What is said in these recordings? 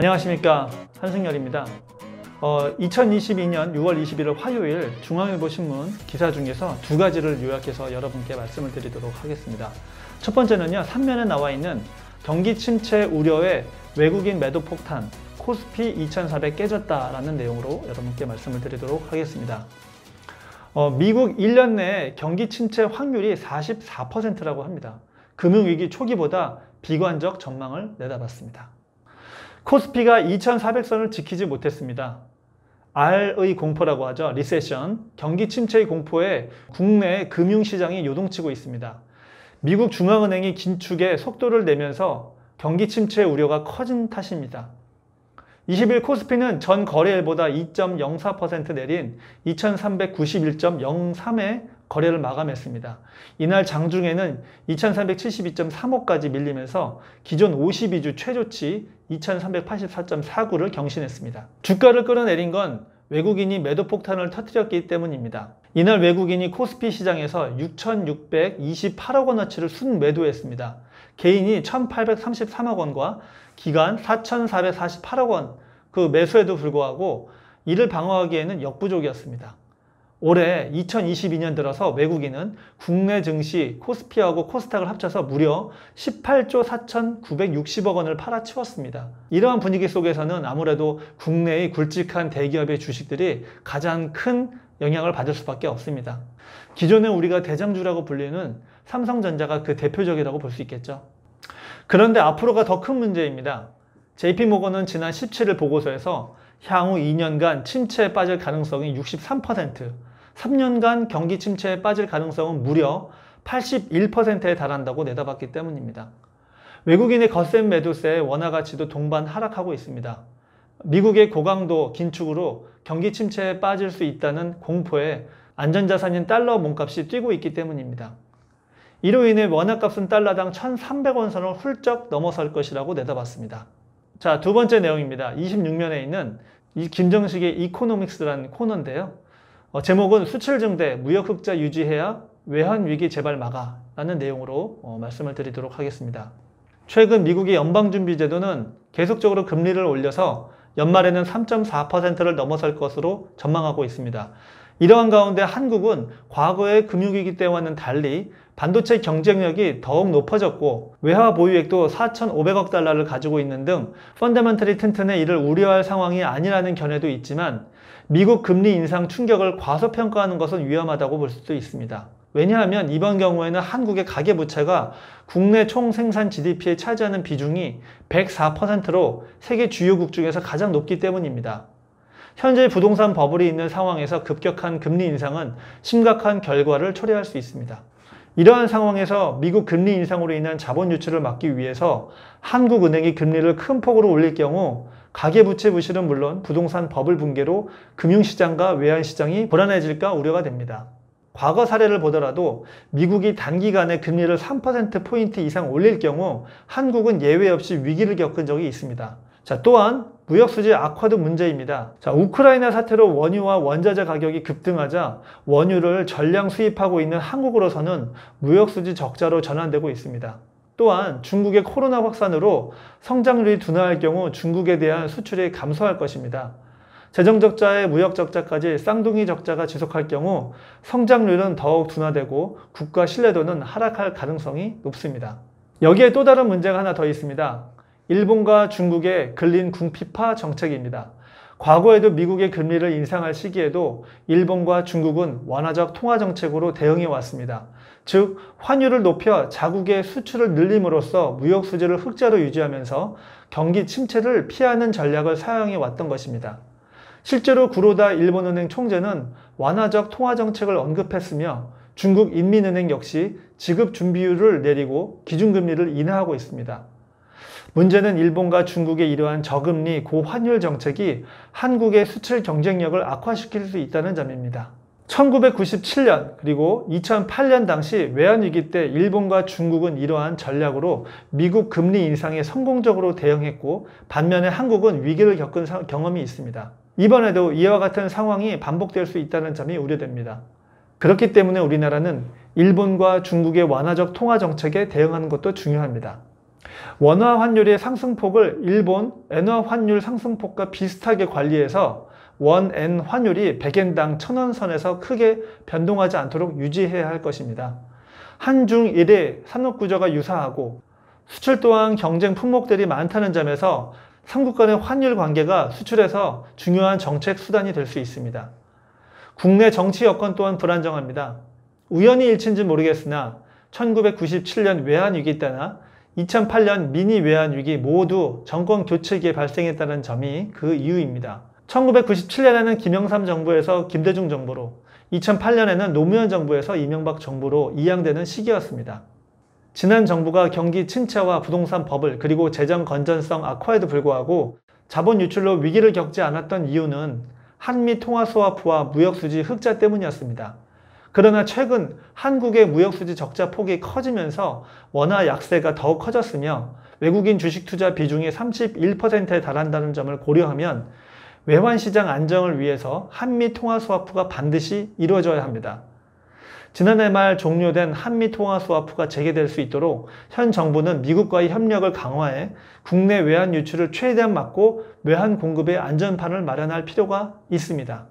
안녕하십니까, 한승열입니다. 2022년 6월 21일 화요일 중앙일보 신문 기사 중에서 두 가지를 요약해서 여러분께 말씀을 드리도록 하겠습니다. 첫 번째는요, 3면에 나와 있는 경기 침체 우려에 외국인 매도 폭탄, 코스피 2400 깨졌다라는 내용으로 여러분께 말씀을 드리도록 하겠습니다. 미국 1년 내 경기 침체 확률이 44%라고 합니다. 금융위기 초기보다 비관적 전망을 내다봤습니다. 코스피가 2400선을 지키지 못했습니다. R의 공포라고 하죠. 리세션, 경기 침체의 공포에 국내 금융시장이 요동치고 있습니다. 미국 중앙은행이 긴축에 속도를 내면서 경기 침체 우려가 커진 탓입니다. 20일 코스피는 전 거래일보다 2.04% 내린 2391.03의 거래를 마감했습니다. 이날 장중에는 2372.35까지 밀리면서 기존 52주 최저치 2384.49를 경신했습니다. 주가를 끌어내린 건 외국인이 매도 폭탄을 터뜨렸기 때문입니다. 이날 외국인이 코스피 시장에서 6,628억 원어치를 순매도했습니다. 개인이 1,833억 원과 기관 4,448억 원 그 매수에도 불구하고 이를 방어하기에는 역부족이었습니다. 올해 2022년 들어서 외국인은 국내 증시 코스피하고 코스닥을 합쳐서 무려 18조 4,960억 원을 팔아치웠습니다. 이러한 분위기 속에서는 아무래도 국내의 굵직한 대기업의 주식들이 가장 큰 영향을 받을 수밖에 없습니다. 기존에 우리가 대장주라고 불리는 삼성전자가 그 대표적이라고 볼 수 있겠죠. 그런데 앞으로가 더 큰 문제입니다. JP모건은 지난 17일 보고서에서 향후 2년간 침체에 빠질 가능성이 63%, 3년간 경기 침체에 빠질 가능성은 무려 81%에 달한다고 내다봤기 때문입니다. 외국인의 거센 매도세에 원화 가치도 동반 하락하고 있습니다. 미국의 고강도 긴축으로 경기 침체에 빠질 수 있다는 공포에 안전자산인 달러 몸값이 뛰고 있기 때문입니다. 이로 인해 원화값은 달러당 1,300원 선을 훌쩍 넘어설 것이라고 내다봤습니다. 자, 두 번째 내용입니다. 26면에 있는 이 김정식의 이코노믹스라는 코너인데요. 제목은 수출 증대, 무역 흑자 유지해야 외환 위기 재발 막아 라는 내용으로 말씀을 드리도록 하겠습니다. 최근 미국의 연방준비제도는 계속적으로 금리를 올려서 연말에는 3.4%를 넘어설 것으로 전망하고 있습니다. 이러한 가운데 한국은 과거의 금융위기 때와는 달리 반도체 경쟁력이 더욱 높아졌고 외화 보유액도 4,500억 달러를 가지고 있는 등 펀더멘털이 튼튼해 이를 우려할 상황이 아니라는 견해도 있지만 미국 금리 인상 충격을 과소평가하는 것은 위험하다고 볼 수도 있습니다. 왜냐하면 이번 경우에는 한국의 가계부채가 국내 총생산 GDP에 차지하는 비중이 104%로 세계 주요국 중에서 가장 높기 때문입니다. 현재 부동산 버블이 있는 상황에서 급격한 금리 인상은 심각한 결과를 초래할 수 있습니다. 이러한 상황에서 미국 금리 인상으로 인한 자본 유출을 막기 위해서 한국은행이 금리를 큰 폭으로 올릴 경우 가계부채 부실은 물론 부동산 버블 붕괴로 금융시장과 외환시장이 불안해질까 우려가 됩니다. 과거 사례를 보더라도 미국이 단기간에 금리를 3%포인트 이상 올릴 경우 한국은 예외 없이 위기를 겪은 적이 있습니다. 자, 또한 무역수지 악화도 문제입니다. 자, 우크라이나 사태로 원유와 원자재 가격이 급등하자 원유를 전량 수입하고 있는 한국으로서는 무역수지 적자로 전환되고 있습니다. 또한 중국의 코로나 확산으로 성장률이 둔화할 경우 중국에 대한 수출이 감소할 것입니다. 재정적자의 무역적자까지 쌍둥이 적자가 지속할 경우 성장률은 더욱 둔화되고 국가 신뢰도는 하락할 가능성이 높습니다. 여기에 또 다른 문제가 하나 더 있습니다. 일본과 중국의 근린 궁피파 정책입니다. 과거에도 미국의 금리를 인상할 시기에도 일본과 중국은 완화적 통화 정책으로 대응해 왔습니다. 즉, 환율을 높여 자국의 수출을 늘림으로써 무역 수지를 흑자로 유지하면서 경기 침체를 피하는 전략을 사용해 왔던 것입니다. 실제로 구로다 일본은행 총재는 완화적 통화 정책을 언급했으며 중국 인민은행 역시 지급 준비율을 내리고 기준금리를 인하하고 있습니다. 문제는 일본과 중국의 이러한 저금리, 고환율 정책이 한국의 수출 경쟁력을 악화시킬 수 있다는 점입니다. 1997년 그리고 2008년 당시 외환위기 때 일본과 중국은 이러한 전략으로 미국 금리 인상에 성공적으로 대응했고 반면에 한국은 위기를 겪은 경험이 있습니다. 이번에도 이와 같은 상황이 반복될 수 있다는 점이 우려됩니다. 그렇기 때문에 우리나라는 일본과 중국의 완화적 통화 정책에 대응하는 것도 중요합니다. 원화 환율의 상승폭을 일본 엔화 환율 상승폭과 비슷하게 관리해서 원엔 환율이 100엔당 1000원 선에서 크게 변동하지 않도록 유지해야 할 것입니다. 한중일의 산업구조가 유사하고 수출 또한 경쟁 품목들이 많다는 점에서 삼국 간의 환율 관계가 수출에서 중요한 정책 수단이 될 수 있습니다. 국내 정치 여건 또한 불안정합니다. 우연히 일치인지 모르겠으나 1997년 외환위기 때나 2008년 미니 외환위기 모두 정권 교체기에 발생했다는 점이 그 이유입니다. 1997년에는 김영삼 정부에서 김대중 정부로, 2008년에는 노무현 정부에서 이명박 정부로 이양되는 시기였습니다. 지난 정부가 경기 침체와 부동산 버블 그리고 재정 건전성 악화에도 불구하고 자본 유출로 위기를 겪지 않았던 이유는 한미 통화 스와프와 무역수지 흑자 때문이었습니다. 그러나 최근 한국의 무역수지 적자 폭이 커지면서 원화 약세가 더욱 커졌으며 외국인 주식 투자 비중이 31%에 달한다는 점을 고려하면 외환시장 안정을 위해서 한미 통화 스와프가 반드시 이루어져야 합니다. 지난해 말 종료된 한미 통화 스와프가 재개될 수 있도록 현 정부는 미국과의 협력을 강화해 국내 외환 유출을 최대한 막고 외환 공급의 안전판을 마련할 필요가 있습니다.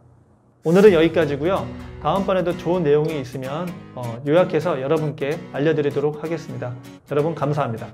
오늘은 여기까지고요. 다음번에도 좋은 내용이 있으면 요약해서 여러분께 알려드리도록 하겠습니다. 여러분 감사합니다.